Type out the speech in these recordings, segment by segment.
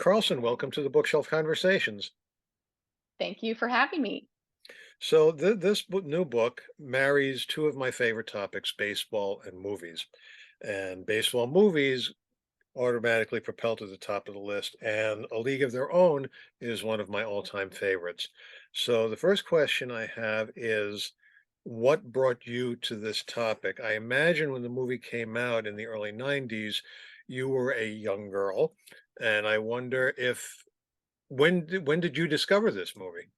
Carlson, welcome to the Bookshelf Conversations. Thank you for having me. So, this new book marries two of my favorite topics, baseball and movies. And baseball movies automatically propel to the top of the list, and A League of Their Own is one of my all-time favorites. So, the first question I have is, what brought you to this topic? I imagine when the movie came out in the early 90s, you were a young girl, and I wonder if when did you discover this movie?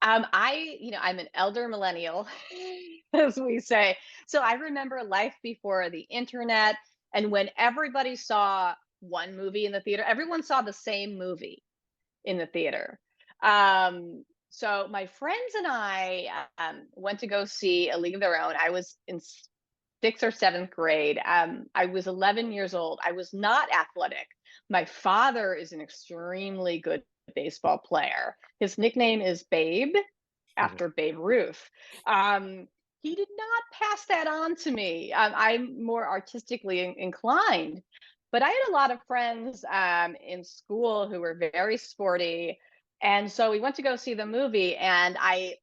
I'm an elder millennial, as we say. So I remember life before the internet, and when everybody saw one movie in the theater, everyone saw the same movie in the theater. So my friends and I went to go see A League of Their Own. I was in sixth or seventh grade. I was 11 years old. I was not athletic. My father is an extremely good baseball player. His nickname is Babe, Mhm. after Babe Ruth. Um, he did not pass that on to me. I'm more artistically inclined, but I had a lot of friends in school who were very sporty. And so we went to go see the movie, and I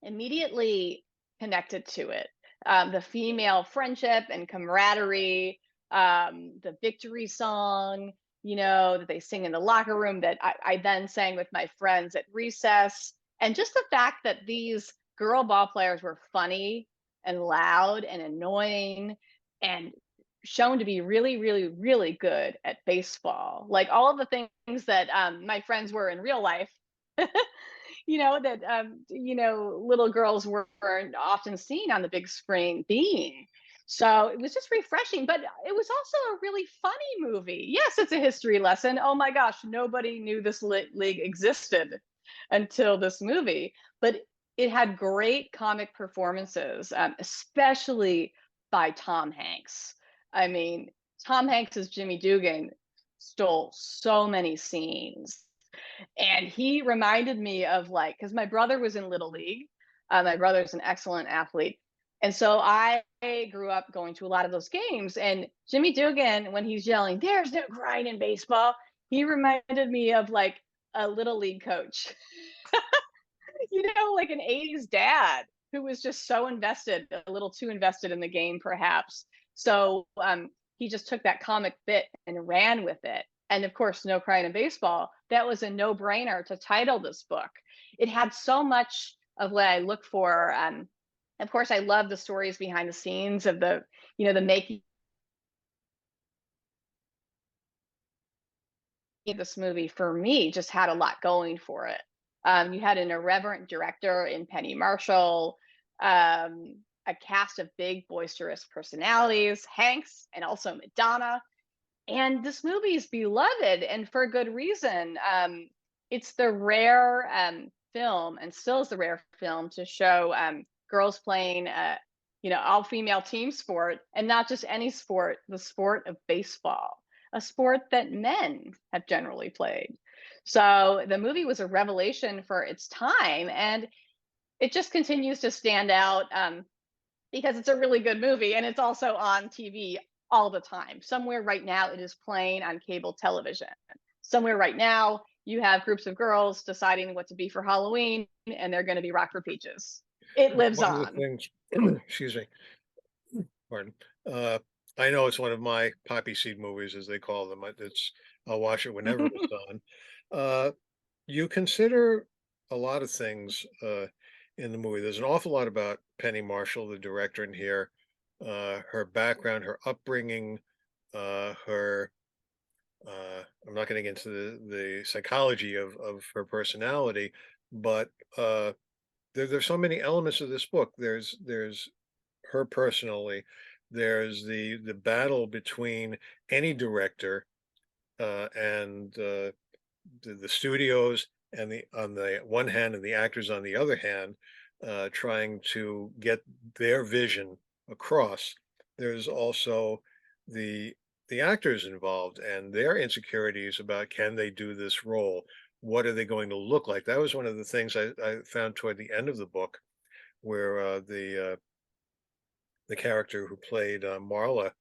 immediately connected to it. The female friendship and camaraderie, the victory song, that they sing in the locker room that I then sang with my friends at recess. And just the fact that these girl ball players were funny and loud and annoying and shown to be really, really, really good at baseball. Like all of the things that my friends were in real life. That little girls weren't often seen on the big screen being. So it was just refreshing, but it was also a really funny movie. Yes, it's a history lesson. Oh my gosh, nobody knew this league existed until this movie, but it had great comic performances, especially by Tom Hanks. I mean, Tom Hanks as Jimmy Dugan stole so many scenes, and he reminded me of, like, because my brother was in Little League. My brother's an excellent athlete. And so I grew up going to a lot of those games. And Jimmy Dugan, when he's yelling, "There's no grind in baseball," he reminded me of like a Little League coach, like an 80s dad who was just so invested, a little too invested in the game, perhaps. So he just took that comic bit and ran with it. And of course, No Crying in Baseball, that was a no brainer to title this book. It had so much of what I look for. Of course, I love the stories behind the scenes of the making of this movie. For me, just had a lot going for it. You had an irreverent director in Penny Marshall, a cast of big, boisterous personalities, Hanks, and also Madonna. And this movie is beloved, and for good reason. It's the rare film, and still is the rare film, to show girls playing, all female team sport, and not just any sport, the sport of baseball, a sport that men have generally played. So the movie was a revelation for its time, and it just continues to stand out. Because it's a really good movie, and it's also on TV all the time. Somewhere right now it is playing on cable television. Somewhere right now you have groups of girls deciding what to be for Halloween, and they're going to be Rock for Peaches. It lives One of the on. things, excuse me, pardon. Uh, I know it's one of my poppy seed movies, as they call them. I'll watch it whenever it's on. Uh, you consider a lot of things in the movie. There's an awful lot about Penny Marshall, the director, in here. Her background, her upbringing, her. I'm not going to get into the psychology of her personality, but there's so many elements of this book. There's her personally. There's the battle between any director and the studios, and the on the one hand, and the actors on the other hand, trying to get their vision across. There's also the the actors involved and their insecurities about, can they do this role? What are they going to look like? That was one of the things I found toward the end of the book, where the character who played Marla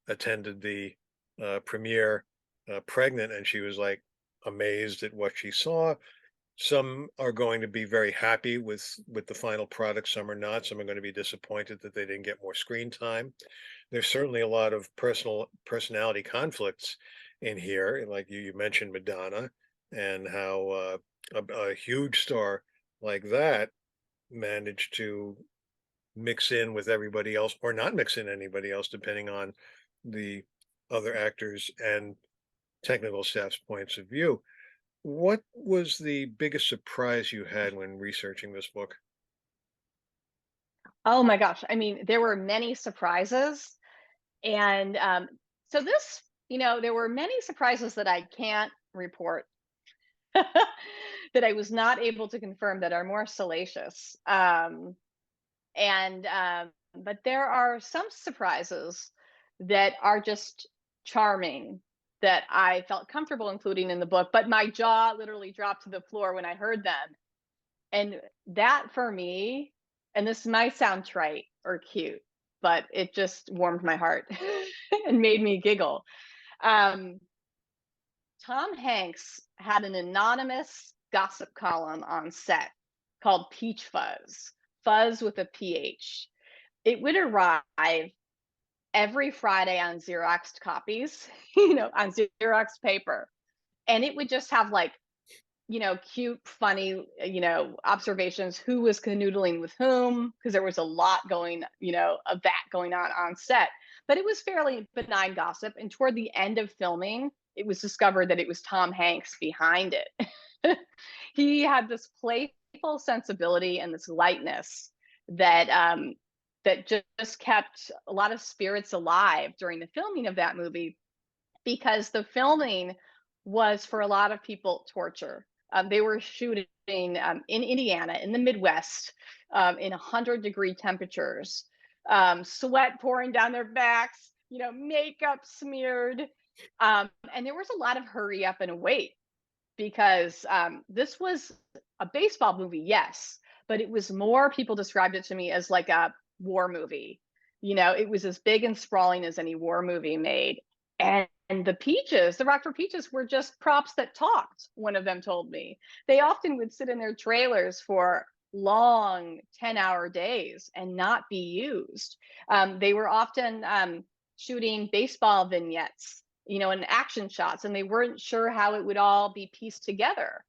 attended the premiere pregnant, and she was like amazed at what she saw. Some are going to be very happy with the final product. Some are not. Some are going to be disappointed that they didn't get more screen time. There's certainly a lot of personality conflicts in here. Like you mentioned Madonna, and how a huge star like that managed to mix in with everybody else or not mix in anybody else, depending on the other actors and technical staff's points of view. What was the biggest surprise you had when researching this book? Oh my gosh. I mean, there were many surprises. And so this, there were many surprises that I can't report, that I was not able to confirm, that are more salacious. But there are some surprises that are just charming, that I felt comfortable including in the book, but my jaw literally dropped to the floor when I heard them. And that for me, and this might sound trite or cute, but it just warmed my heart and made me giggle. Um, Tom Hanks had an anonymous gossip column on set called Peach Fuzz, fuzz with a PH. It would arrive every Friday on Xeroxed copies, on Xerox paper. And it would just have like, cute, funny, observations, who was canoodling with whom, because there was a lot going, of that going on set. But it was fairly benign gossip. And toward the end of filming, it was discovered that it was Tom Hanks behind it. He had this playful sensibility and this lightness that just kept a lot of spirits alive during the filming of that movie, because the filming was for a lot of people torture. They were shooting in Indiana, in the Midwest, in 100-degree temperatures, sweat pouring down their backs, makeup smeared. And there was a lot of hurry up and wait, because this was a baseball movie, yes, but it was more, people described it to me as like a war movie. It was as big and sprawling as any war movie made. And the Rockford Peaches were just props that talked, one of them told me. They often would sit in their trailers for long 10-hour days and not be used. They were often shooting baseball vignettes, and action shots, and they weren't sure how it would all be pieced together.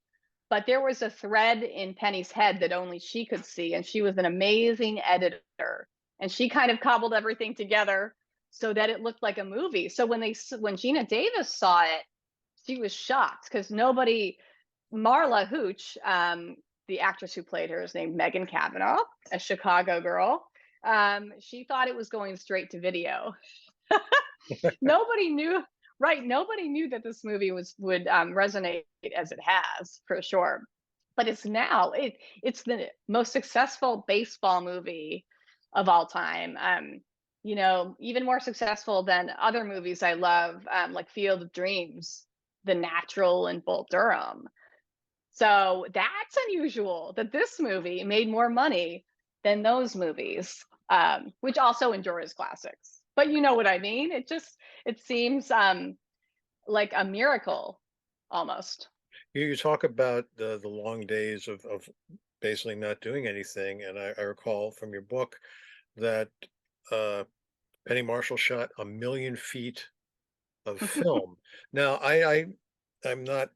But there was a thread in Penny's head that only she could see, and she was an amazing editor. And she kind of cobbled everything together so that it looked like a movie. So when Gina Davis saw it, she was shocked, because nobody, Marla Hooch, the actress who played her, is named Megan Cavanaugh, a Chicago girl. She thought it was going straight to video. Nobody knew, right? Nobody knew that this movie would resonate as it has, for sure. But it's the most successful baseball movie of all time. Even more successful than other movies I love, like Field of Dreams, The Natural, and Bull Durham. So that's unusual that this movie made more money than those movies, which also endure as classics. But you know what I mean? It seems like a miracle almost. You talk about the long days of basically not doing anything, and I recall from your book that uh, Penny Marshall shot 1,000,000 feet of film. Now, I'm not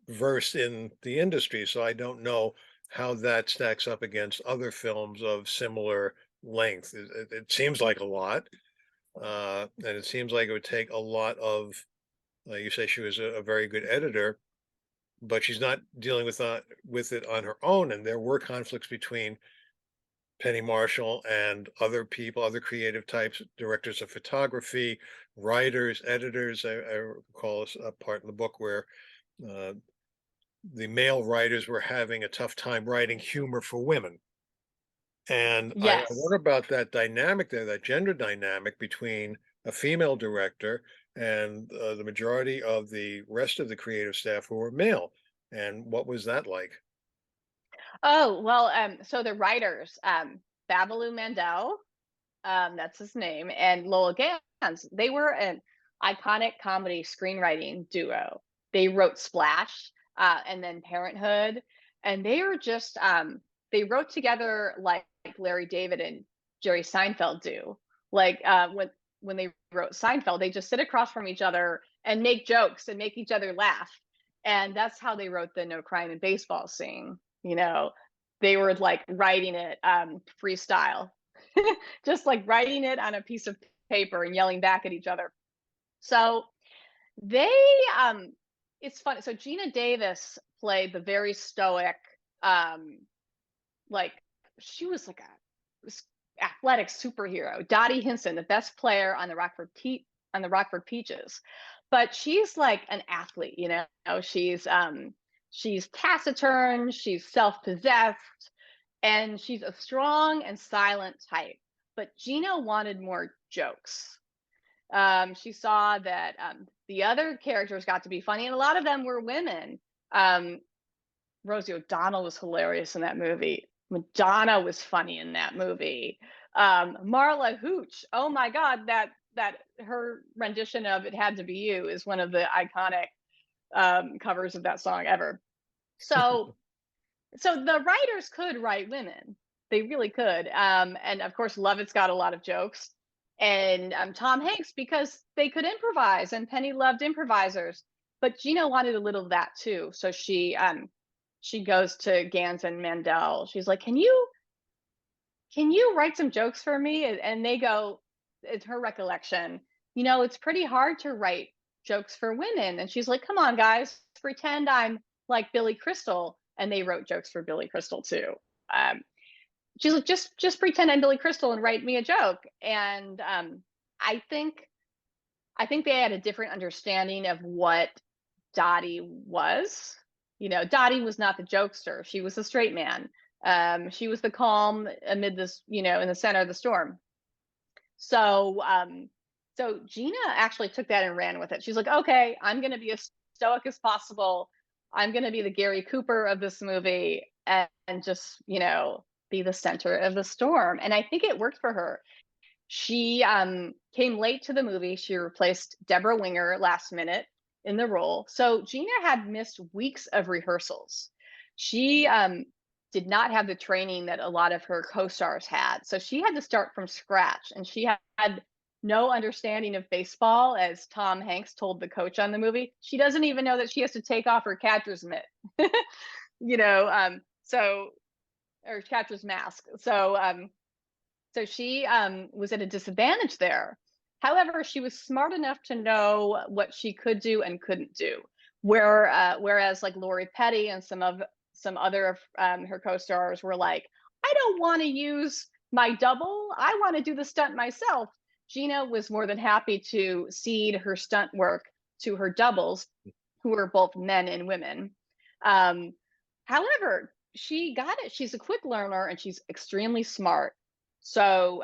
versed in the industry, so I don't know how that stacks up against other films of similar length. It seems like a lot, and it seems like it would take a lot of. You say she was a very good editor, but she's not dealing with it on her own, and there were conflicts between Penny Marshall and other people, other creative types, directors of photography, writers, editors. I recall a part in the book where uh, the male writers were having a tough time writing humor for women. And I Yes. wonder about that dynamic there, that gender dynamic between a female director and the majority of the rest of the creative staff who were male. And what was that like? Oh, well, so the writers, Babaloo Mandel, that's his name, and Lowell Gans, they were iconic comedy screenwriting duo. They wrote Splash, and then Parenthood, and they are just they wrote together like Larry David and Jerry Seinfeld do. Like when they wrote Seinfeld, they just sit across from each other and make jokes and make each other laugh. And that's how they wrote the No Crime in Baseball scene. They were like writing it freestyle, just like writing it on a piece of paper and yelling back at each other. So they it's funny. So Gina Davis played the very stoic, um, like she was like athletic superhero. Dottie Hinson, the best player on the Rockford Peaches, but she's like an athlete. She's taciturn, she's self-possessed, and she's a strong and silent type. But Gina wanted more jokes. She saw that the other characters got to be funny, and a lot of them were women. Um, Rosie O'Donnell was hilarious in that movie. Madonna was funny in that movie. Marla Hooch, oh my God, that her rendition of "It Had to Be You" is one of the iconic covers of that song ever. So, so the writers could write women, they really could. And of course, Lovett's got a lot of jokes, and Tom Hanks because they could improvise, and Penny loved improvisers. But Gina wanted a little of that too, so she goes to Gans and Mandel. She's like, "Can you write some jokes for me?" And they go, it's her recollection, it's pretty hard to write jokes for women. And she's like, "Come on, guys, pretend I'm like Billy Crystal." And they wrote jokes for Billy Crystal too. Um, she's like, just pretend I'm Billy Crystal and write me a joke. And I think I think they had a different understanding of what Dottie was. Dottie was not the jokester. She was the straight man. She was the calm amid this, in the center of the storm. So, so Gina actually took that and ran with it. She's like, okay, I'm going to be as stoic as possible. I'm going to be the Gary Cooper of this movie, and just, be the center of the storm. And I think it worked for her. She came late to the movie. She replaced Deborah Winger last minute in the role. So Gina had missed weeks of rehearsals. She did not have the training that a lot of her co-stars had. So she had to start from scratch, and she had no understanding of baseball, as Tom Hanks told the coach on the movie. She doesn't even know that she has to take off her catcher's mitt, so, or catcher's mask. So she was at a disadvantage there. However, she was smart enough to know what she could do and couldn't do. Whereas like Lori Petty and some other of her co-stars were like, "I don't want to use my double. I want to do the stunt myself." Gina was more than happy to cede her stunt work to her doubles, who were both men and women. Um, However, she got it. She's a quick learner and she's extremely smart. So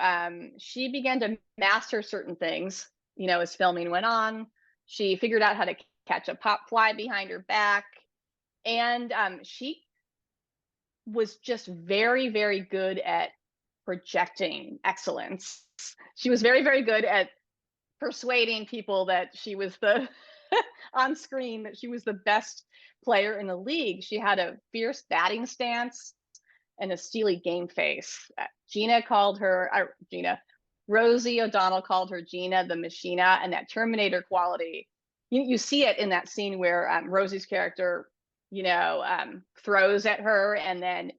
she began to master certain things, as filming went on. She figured out how to catch a pop fly behind her back. And she was just very, very good at projecting excellence. She was very, very good at persuading people that she was the on screen, that she was the best player in the league. She had a fierce batting stance and a steely game face. Rosie O'Donnell called her Gina the Machina, and that Terminator quality. You see it in that scene where Rosie's character, throws at her, and then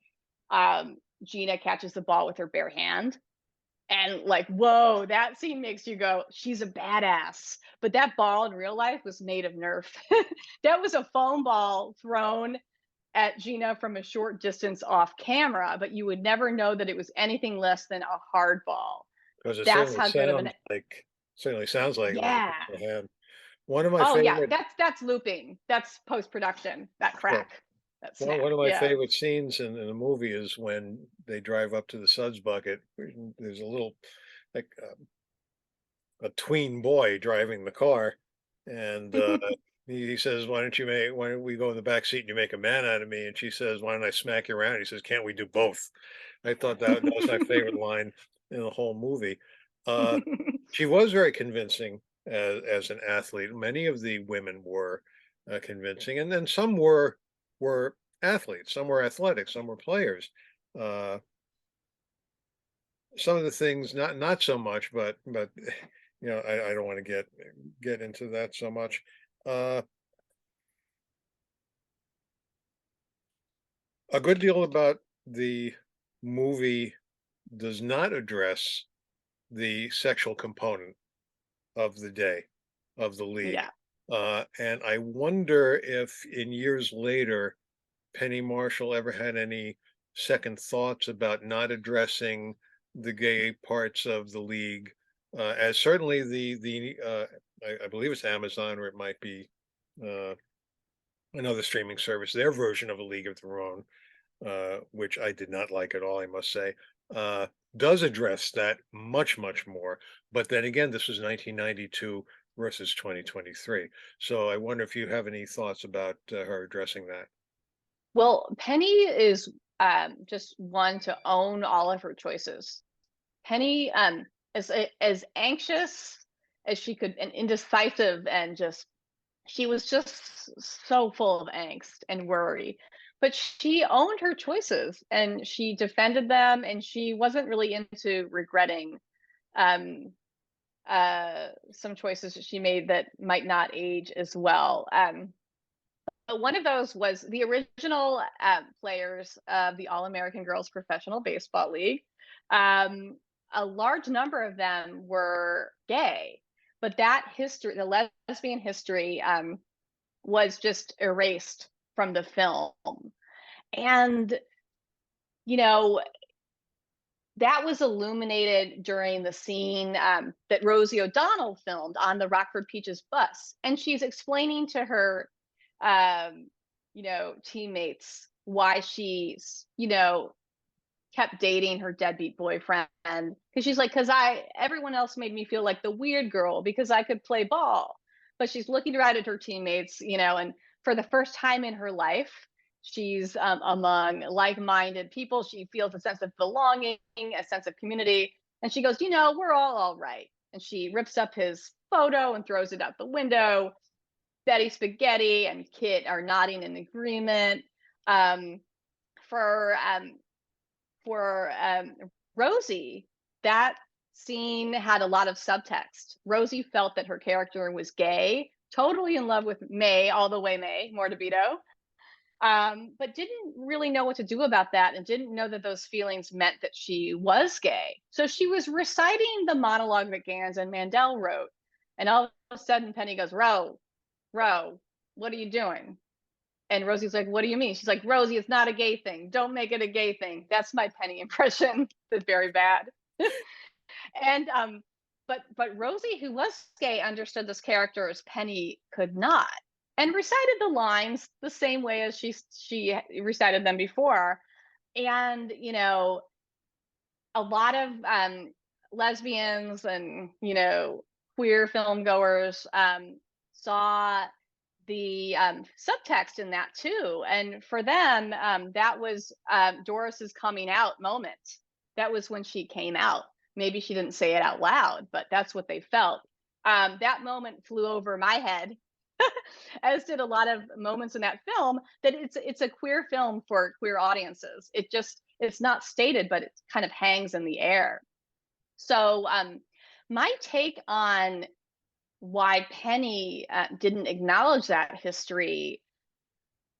Gina catches the ball with her bare hand. And like, whoa, that scene makes you go, she's a badass. But that ball in real life was made of Nerf. That was a foam ball thrown at Gina from a short distance off camera, but you would never know that it was anything less than a hard ball. Because it That's certainly how good of an. sounds like it was Yeah. a hand. One of my Oh yeah, favorite that's looping. That's post production. That yeah, crack. That one snap. of my Yeah. favorite scenes in a movie is when they drive up to the Suds bucket. There's a little, like, a tween boy driving the car, and he says, Why don't we go in the back seat and you make a man out of me?" And she says, "Why don't I smack you around?" He says, "Can't we do both?" I thought that was my favorite line in the whole movie. Uh, she was very convincing as an athlete. Many of the women were convincing, and then some were athletes, some were athletic, some were players. Uh, some of the things not so much, but I don't want to get into that so much. Uh, a good deal about the movie does not address the sexual component of the day, of the league. Yeah. And I wonder if in years later, Penny Marshall ever had any second thoughts about not addressing the gay parts of the league, as certainly I believe it's Amazon, or it might be uh, another streaming service, their version of A League of Their Own, which I did not like at all, I must say, uh, does address that much more. But then again, this was 1992 versus 2023. So I wonder if you have any thoughts about her addressing that. Well, Penny is just one to own all of her choices. Penny, as anxious as she could, and indecisive, and just she was just so full of angst and worry. But she owned her choices and she defended them, and she wasn't really into regretting um, some choices that she made that might not age as well. But one of those was the original players of the All American Girls Professional Baseball League. Um, a large number of them were gay, but that history, the lesbian history, was just erased from the film. And, you know, that was illuminated during the scene that Rosie O'Donnell filmed on the Rockford Peaches bus. And she's explaining to her, um, teammates why she's, kept dating her deadbeat boyfriend. Because she's like, everyone else made me feel like the weird girl because I could play ball. But she's looking around at her teammates, and for the first time in her life, she's among like-minded people. She feels a sense of belonging, a sense of community, and she goes, we're all right. And she rips up his photo and throws it out the window. Betty Spaghetti and Kit are nodding in agreement. Um, for Rosie, that scene had a lot of subtext. Rosie felt that her character was gay, totally in love with May, all the way May Mortebito, but didn't really know what to do about that, and didn't know that those feelings meant that she was gay. So she was reciting the monologue that Gans and Mandel wrote, and all of a sudden Penny goes, Ro, what are you doing? And Rosie's like, "What do you mean?" She's like, "Rosie, it's not a gay thing. Don't make it a gay thing." That's my Penny impression. It's very bad. And but Rosie, who was gay, understood this character as Penny could not, and recited the lines the same way as she recited them before. And a lot of lesbians and queer film goers saw the subtext in that too. And for them, that was Doris's coming out moment. That was when she came out. Maybe she didn't say it out loud, but that's what they felt. That moment flew over my head, as did a lot of moments in that film. That it's a queer film for queer audiences. It's not stated, but it kind of hangs in the air. So my take on why Penny didn't acknowledge that history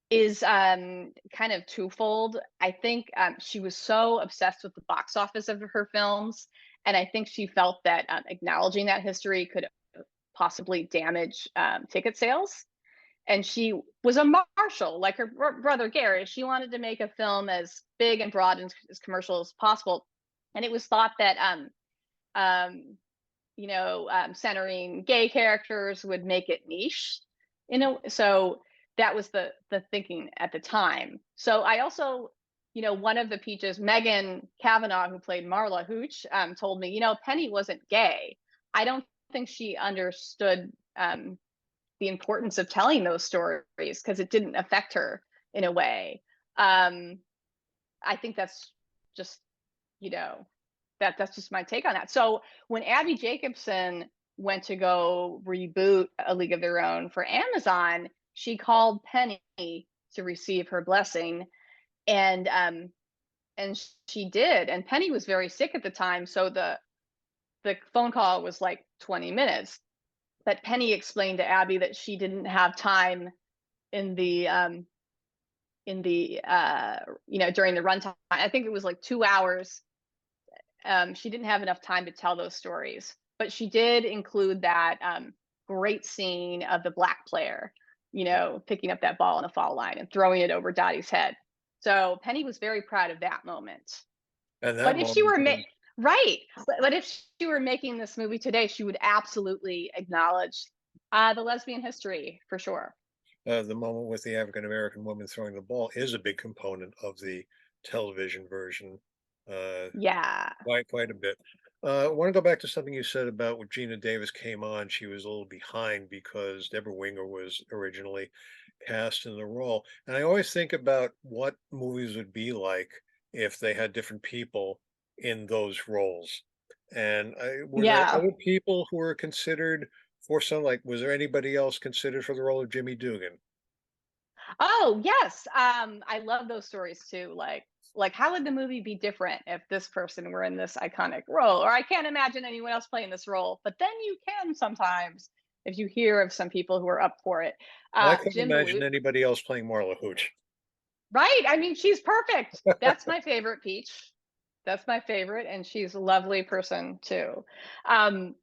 is kind of twofold. I think she was so obsessed with the box office of her films, and I think she felt that acknowledging that history could possibly damage ticket sales. And she was a Marshall, like her brother Gary. She wanted to make a film as big and broad and as commercial as possible, and it was thought that um, centering gay characters would make it niche, so that was the thinking at the time. So I also, one of the Peaches, Megan Kavanaugh, who played Marla Hooch, told me, Penny wasn't gay. I don't think she understood the importance of telling those stories because it didn't affect her in a way. I think that's just, you know, that's just my take on that. So when Abby Jacobson went to go reboot A League of Their Own for Amazon, she called Penny to receive her blessing, and she did. And Penny was very sick at the time, so the phone call was like 20 minutes. But Penny explained to Abby that she didn't have time in the during the runtime. I think it was like 2 hours. She didn't have enough time to tell those stories, but she did include that great scene of the black player, picking up that ball in a foul line and throwing it over Dottie's head. So Penny was very proud of that moment. And that But if she moment were is right, but if she were making this movie today, she would absolutely acknowledge the lesbian history for sure. the moment with the African American woman throwing the ball is a big component of the television version, uh, Yeah, quite a bit. I want to go back to something you said about when Gina Davis came on. She was a little behind because Deborah Winger was originally cast in the role, and I always think about what movies would be like if they had different people in those roles. And were there yeah. other people who were considered for some? Like, was there anybody else considered for the role of Jimmy Dugan? Oh, yes. I love those stories too. Like how would the movie be different if this person were in this iconic role? Or I can't imagine anyone else playing this role. But then you can sometimes if you hear of some people who are up for it. Well, I couldn't Jim imagine Belushi, anybody else playing Marla Hooch. right? I mean, she's perfect. That's my favorite Peach. That's my favorite, and she's a lovely person too. Um,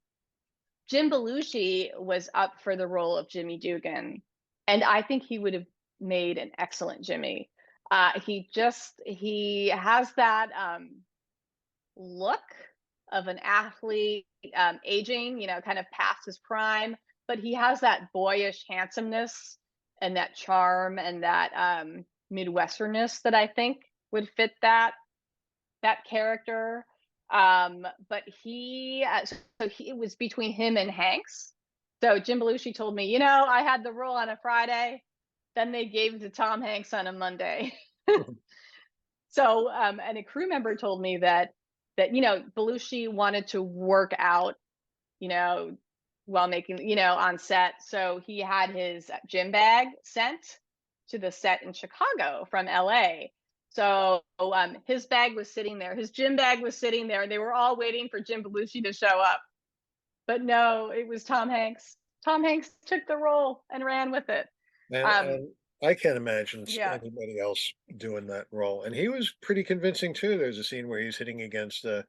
Jim Belushi was up for the role of Jimmy Dugan, and I think he would have made an excellent Jimmy. He has that look of an athlete, aging, kind of past his prime, but he has that boyish handsomeness and that charm and that Midwesternness that I think would fit that character. But it was between him and Hanks. So Jim Belushi told me, I had the role on a Friday, then they gave it to Tom Hanks on a Monday. So, and a crew member told me that Belushi wanted to work out, you know, while making, on set. So he had his gym bag sent to the set in Chicago from LA. So his bag was sitting there, his gym bag was sitting there, and they were all waiting for Jim Belushi to show up. But no, it was Tom Hanks. Tom Hanks took the role and ran with it. Um, And I can't imagine yeah, anybody else doing that role. And he was pretty convincing too. There's a scene where he's hitting against a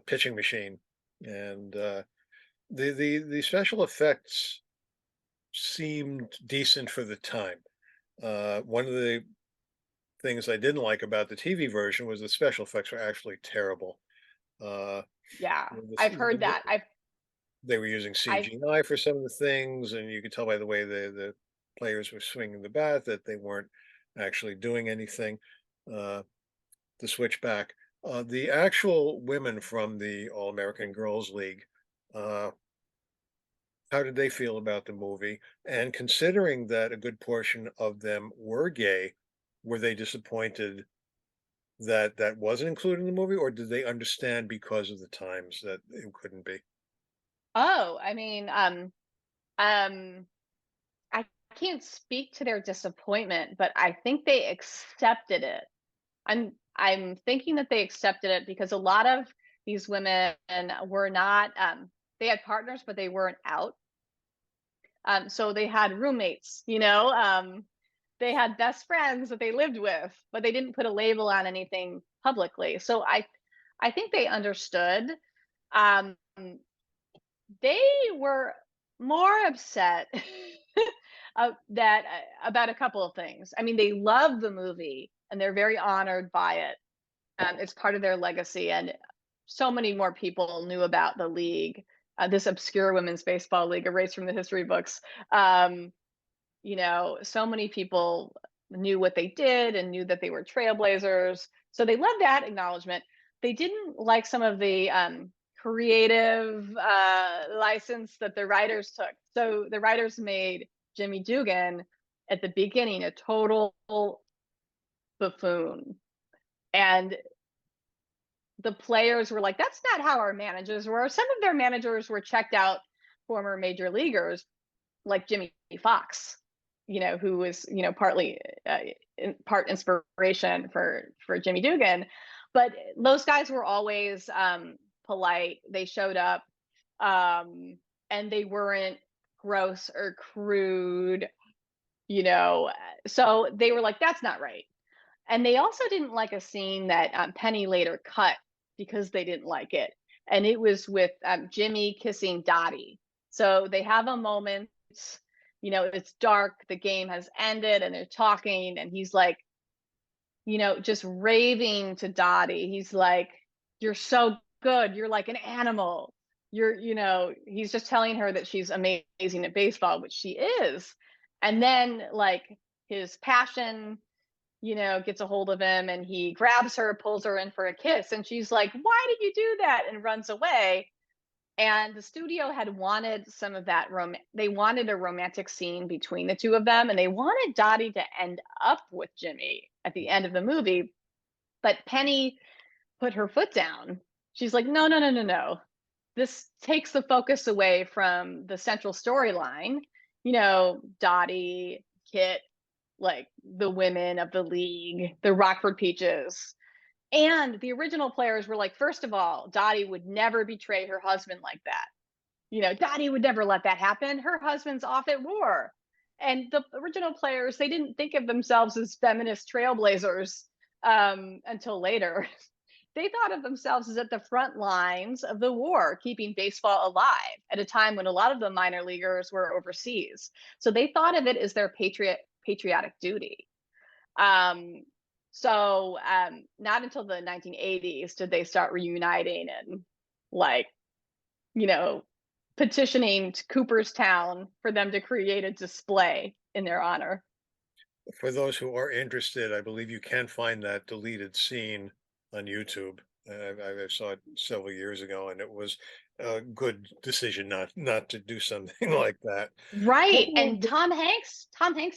pitching machine, and the special effects seemed decent for the time. One of the things I didn't like about the TV version was the special effects were actually terrible. Uh, yeah, I've heard the that. They were using I've CGI for some of the things, and you could tell by the way the players were swinging the bat that they weren't actually doing anything. Uh, to switch back, the actual women from the All American Girls League, uh, how did they feel about the movie? And considering that a good portion of them were gay, were they disappointed that that wasn't included in the movie, or did they understand because of the times that it couldn't be? Oh, I mean, um, I can't speak to their disappointment, but I think they accepted it. I'm thinking that they accepted it because a lot of these women were not they had partners, but they weren't out. So they had roommates, they had best friends that they lived with, but they didn't put a label on anything publicly. So I think they understood. Um, they were more upset about a couple of things. I mean, they love the movie and they're very honored by it. It's part of their legacy, and so many more people knew about the league, this obscure women's baseball league erased from the history books. Um, so many people knew what they did and knew that they were trailblazers. So they loved that acknowledgement. They didn't like some of the creative license that the writers took. So the writers made Jimmy Dugan at the beginning a total buffoon. And the players were like, that's not how our managers were. Some of their managers were checked out former major leaguers like Jimmy Fox, who was, partly part inspiration for Jimmy Dugan. But those guys were always polite. They showed up, and they weren't gross or crude, you know. So they were like, "That's not right." And they also didn't like a scene that Penny later cut because they didn't like it, and it was with Jimmy kissing Dottie. So they have a moment. It's dark. The game has ended, and they're talking, and he's like, just raving to Dottie. He's like, "You're so good. You're like an animal. He's just telling her that she's amazing at baseball, which she is. And then, like, his passion, gets a hold of him and he grabs her, pulls her in for a kiss. And she's like, "Why did you do that?" And runs away. And the studio had wanted some of that they wanted a romantic scene between the two of them, and they wanted Dottie to end up with Jimmy at the end of the movie. But Penny put her foot down. She's like, "No, no, no, no, no. This takes the focus away from the central storyline. Dottie, Kit, like the women of the league, the Rockford Peaches." And the original players were like, first of all, Dottie would never betray her husband like that. Dottie would never let that happen. Her husband's off at war. And the original players, they didn't think of themselves as feminist trailblazers until later. They thought of themselves as at the front lines of the war, keeping baseball alive at a time when a lot of the minor leaguers were overseas. So they thought of it as their patriotic duty. Not until the 1980s did they start reuniting and, like, you know, petitioning to Cooperstown for them to create a display in their honor. For those who are interested, I believe you can find that deleted scene on YouTube. I saw it several years ago, and it was a good decision not to do something like that. Right. What And Tom Hanks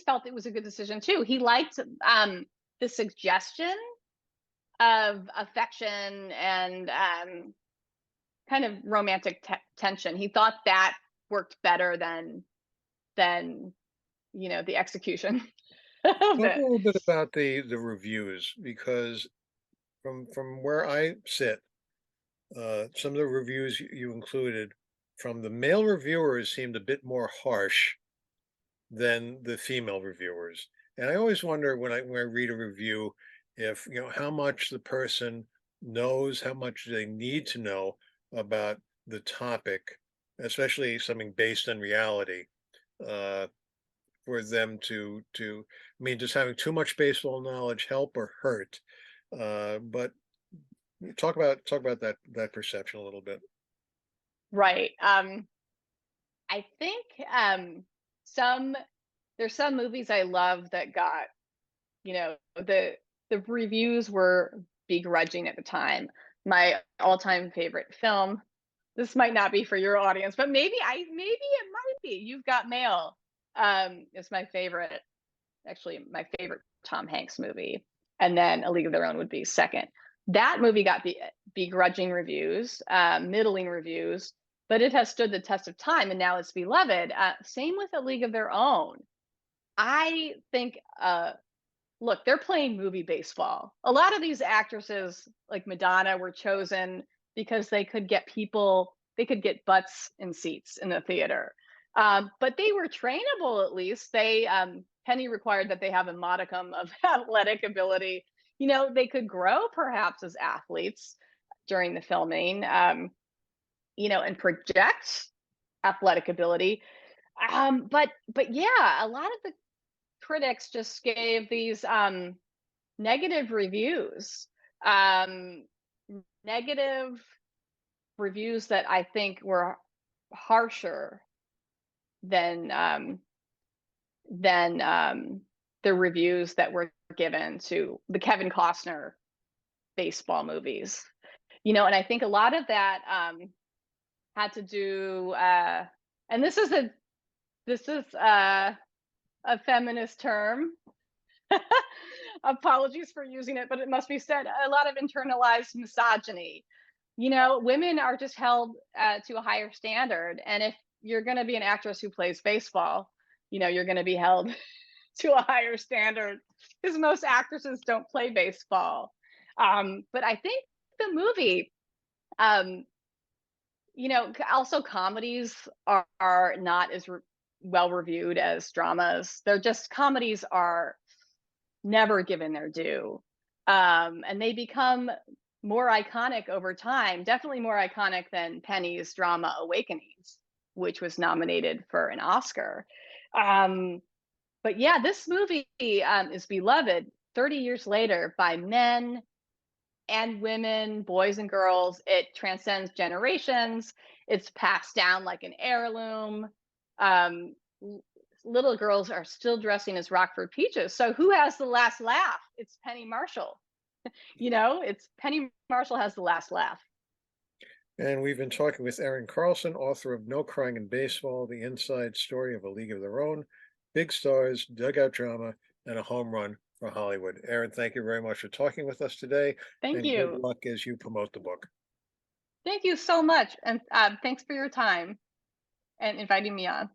felt it was a good decision too. He liked the suggestion of affection and kind of romantic tension. He thought that worked better than the execution of talk a it. little bit about the reviews, because from where I sit, some of the reviews you included from the male reviewers seemed a bit more harsh than the female reviewers. And I always wonder when I read a review, if how much the person knows, how much they need to know about the topic, especially something based on reality, uh, for them to I mean, does having too much baseball knowledge help or hurt? But talk about that perception a little bit. Right. I think some there's some movies I love that got, the reviews were begrudging at the time. My all-time favorite film, this might not be for your audience, but maybe it might be. You've Got Mail. Is my favorite, actually my favorite Tom Hanks movie. And then A League of Their Own would be second. That movie got begrudging reviews, middling reviews, but it has stood the test of time and now it's beloved. Same with A League of Their Own. I think, look, they're playing movie baseball. A lot of these actresses, like Madonna, were chosen because they could get butts in seats in the theater. But they were trainable, at least. Penny required that they have a modicum of athletic ability. They could grow perhaps as athletes during the filming, and project athletic ability. But yeah, a lot of the critics just gave these negative reviews. Um, Negative reviews that I think were harsher than the reviews that were given to the Kevin Costner baseball movies. And I think a lot of that had to do, and this is a feminist term. Apologies for using it, but it must be said. A lot of internalized misogyny. Women are just held to a higher standard, and if you're going to be an actress who plays baseball, you're going to be held to a higher standard because most actresses don't play baseball. But I think the movie, um, also comedies are not as well reviewed as dramas. They're just comedies are never given their due. And they become more iconic over time, definitely more iconic than Penny's drama Awakenings, which was nominated for an Oscar. Um, but yeah, this movie is beloved 30 years later by men and women, boys and girls. It transcends generations. It's passed down like an heirloom. Um, Little girls are still dressing as Rockford Peaches. So who has the last laugh? It's Penny Marshall. It's Penny Marshall has the last laugh. And we've been talking with Erin Carlson, author of No Crying in Baseball, The Inside Story of a League of Their Own, Big Stars, Dugout Drama, and a Home Run for Hollywood. Erin, thank you very much for talking with us today, Thank and good you. luck as you promote the book. Thank you so much. And thanks for your time and inviting me on.